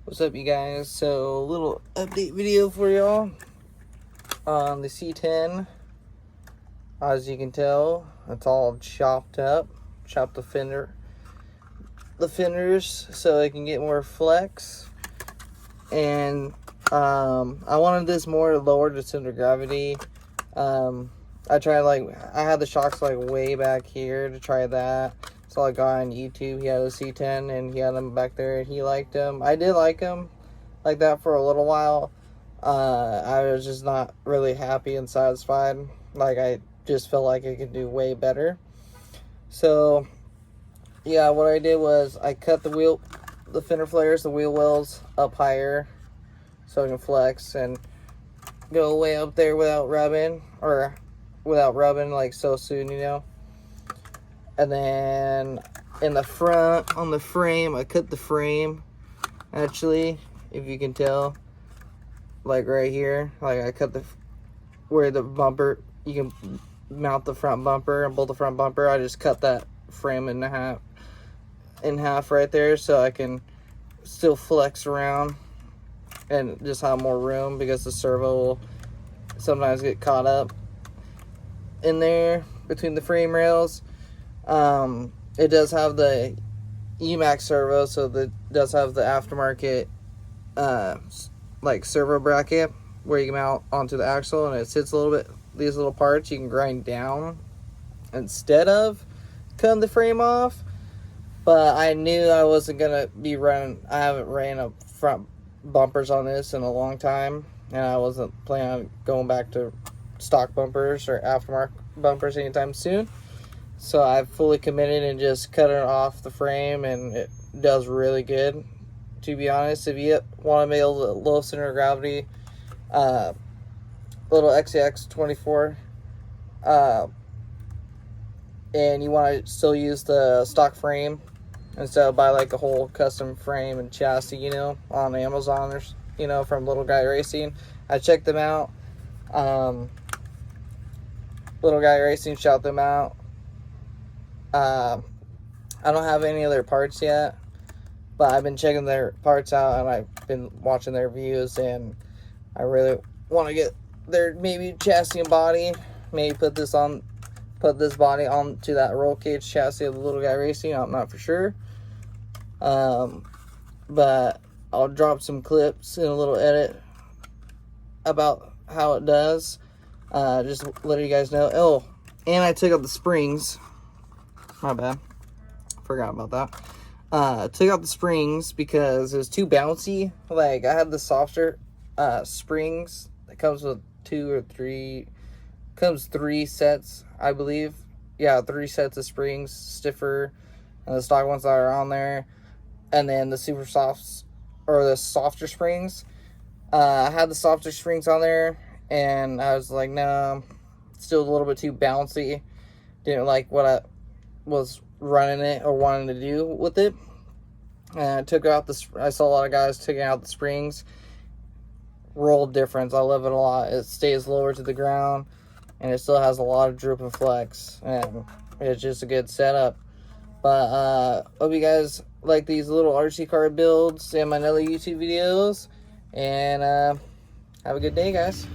What's up, you guys? So, a little update video for y'all on the C10. As you can tell, it's all chopped up. Chopped the fenders so it can get more flex. And I wanted this more lower to center of gravity. I tried, I had the shocks way back here to try that. Saw a guy on YouTube, he had a C10 and he had them back there and he liked them. I did like them like that for a little while. I was just not really happy and satisfied. I just felt like I could do way better. So yeah, what I did was I cut the fender flares, the wheel wells up higher so I can flex and go way up there without rubbing like so soon, you know. And then in the front, on the frame, I cut the frame, actually, if you can tell, right here. I cut where the bumper, you can mount the front bumper and bolt the front bumper. I just cut that frame in half right there so I can still flex around and just have more room, because the servo will sometimes get caught up in there between the frame rails. It does have the EMAX servo, so that does have the aftermarket servo bracket where you can mount onto the axle, and it sits a little bit. These little parts you can grind down instead of cutting the frame off. But I knew I wasn't gonna be running. I haven't ran up front bumpers on this in a long time, and I wasn't planning on going back to stock bumpers or aftermarket bumpers anytime soon. So I've fully committed and just cut it off the frame, and it does really good, to be honest. If you want to make a low center of gravity, little Scx24, and you want to still use the stock frame instead of buy a whole custom frame and chassis, you know, on Amazon or, you know, from Little Guy Racing. I checked them out. Little Guy Racing, shout them out. I don't have any of their parts yet, but I've been checking their parts out and I've been watching their reviews, and I really want to get their maybe chassis and body, maybe put this body onto that roll cage chassis of the Little Guy Racing. I'm not for sure, but I'll drop some clips in a little edit about how it does, just letting you guys know. Oh, and I took out the springs. My bad. Forgot about that. Took out the springs because it was too bouncy. I had the softer springs. It comes with three sets, I believe. Yeah, 3 sets of springs, stiffer, and the stock ones that are on there. And then the super softs, or the softer springs. I had the softer springs on there, and I was like, no, still a little bit too bouncy. Didn't like what I was running it or wanting to do with it. And I took out I saw a lot of guys taking out the springs. Roll difference, I love it a lot. It stays lower to the ground, and it still has a lot of droop and flex, and it's just a good setup. But hope you guys like these little RC car builds and my other YouTube videos, and have a good day, guys.